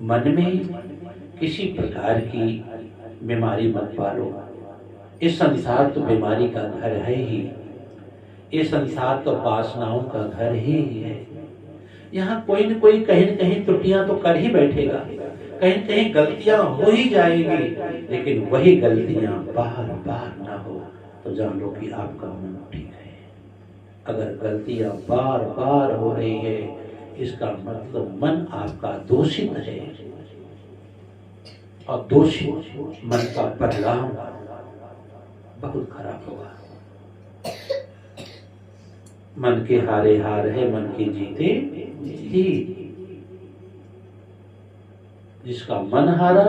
मन में किसी प्रकार की बीमारी मत पालो। इस संसार तो बीमारी का घर है ही, ये संसार तो वासनाओं का घर ही है। यहाँ कोई न कोई कहीं न कहीं त्रुटियां तो कर ही बैठेगा, कहीं न कहीं गलतियां हो ही जाएगी, लेकिन वही गलतियां बार बार ना हो तो जान लो कि आपका मन ठीक है। अगर गलतियां बार बार हो रही है, इसका मतलब मन आपका दूषित है, और दूषित मन का परिणाम बहुत खराब होगा। मन के हारे हार है, मन के जीते जीत। जिसका मन हारा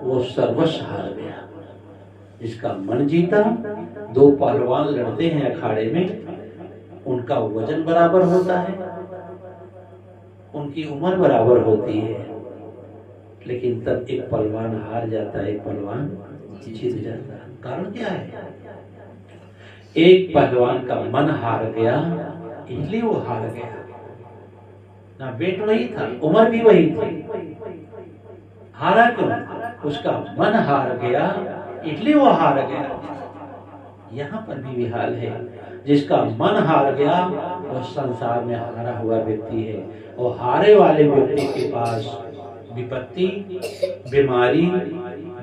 वो सर्वस्व हार गया, जिसका मन जीता। दो पहलवान लड़ते हैं अखाड़े में, उनका वजन बराबर होता है, उनकी उम्र बराबर होती है, लेकिन तब एक पहलवान हार जाता है, एक पहलवान जीत जाता है। कारण क्या है? एक पहलवान का मन हार गया, इसलिए वो हार गया। ना वेट वही था, उम्र भी वही थी, हारा क्यों? उसका मन हार गया, इसलिए वो हार गया। यहाँ पर भी हाल है, जिसका मन हार गया वो संसार में हारा हुआ व्यक्ति है। और हारे वाले व्यक्ति के पास विपत्ति, बीमारी,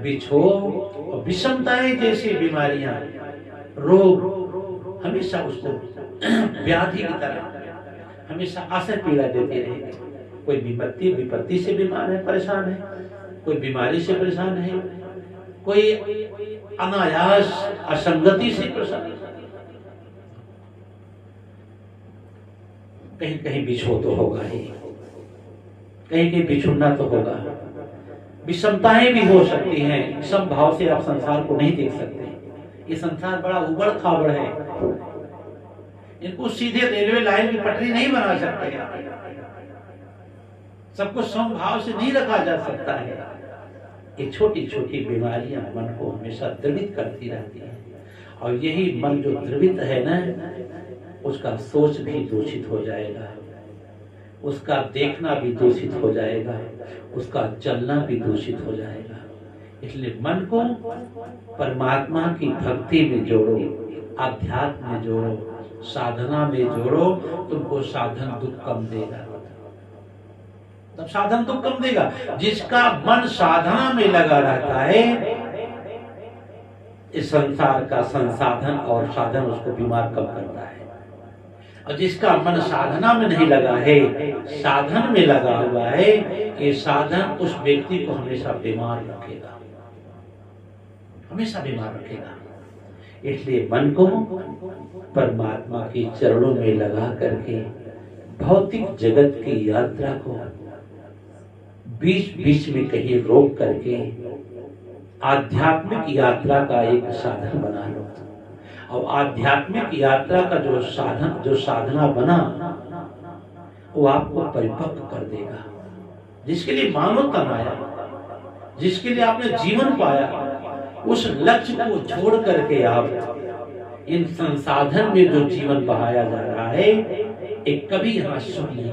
बिछोह और विषमताएं जैसी बीमारियां, रोग हमेशा उसको व्याधि की तरह हमेशा आशा पीड़ा देते रहेंगे। कोई विपत्ति से बीमार है, परेशान है, कोई बीमारी से परेशान है, कोई अनायास असंगति से परेशान है। कहीं कहीं बिछो तो होगा ही, कहीं कहीं बिछुड़ना तो होगा, विषमताएं भी हो सकती हैं। समभाव से आप संसार को नहीं देख सकते। ये संसार बड़ा उबड़ खाबड़ है, इनको सीधे रेलवे लाइन की पटरी नहीं बना सकते, सबको समभाव से नहीं रखा जा सकता है। ये छोटी छोटी बीमारियां मन को हमेशा द्रवित करती रहती हैं, और यही मन जो द्रवित है ना, उसका सोच भी दूषित हो जाएगा, उसका देखना भी दूषित हो जाएगा, उसका चलना भी दूषित हो जाएगा। इसलिए मन को परमात्मा की भक्ति में जोड़ो, आध्यात्म में जोड़ो, साधना में जोड़ो, तुमको साधन दुख कम देगा। तब साधन दुख कम देगा। जिसका मन साधना में लगा रहता है, इस संसार का संसाधन और साधन उसको बीमार कम करता है। और जिसका मन साधना में नहीं लगा है, साधन में लगा हुआ है, ये साधन उस व्यक्ति को हमेशा बीमार रखेगा, हमेशा बीमार रखेगा। इसलिए मन को परमात्मा के चरणों में लगा करके भौतिक जगत की यात्रा को बीच बीच में कहीं रोक करके आध्यात्मिक यात्रा का एक साधन बना लो। और आध्यात्मिक यात्रा का जो साधना बना, वो आपको परिपक्व कर देगा। जिसके लिए मानव तन आया, जिसके लिए आपने जीवन पाया, उस लक्ष्य को छोड़ करके आप इन संसाधन में जो जीवन बहाया जा रहा है, एक कभी यहाँ सुख नहीं,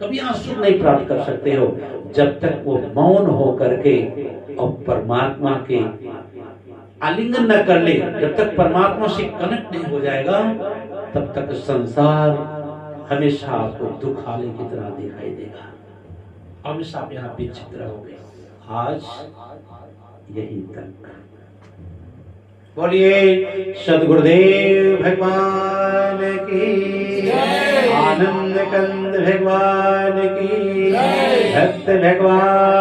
कभी यहाँ सुख नहीं प्राप्त कर सकते हो जब तक वो मौन हो करके और परमात्मा के आलिंगन न कर ले। जब तक परमात्मा से कनेक्ट नहीं हो जाएगा, तब तक संसार हमेशा आपको दुखाले की तरह दिखाई देगा, हमेशा आप यहाँ विचित रहोगे। आज यही तक। बोलिए सद्गुरुदेव भगवान की, आनंद कंद भगवान की, भक्त भगवान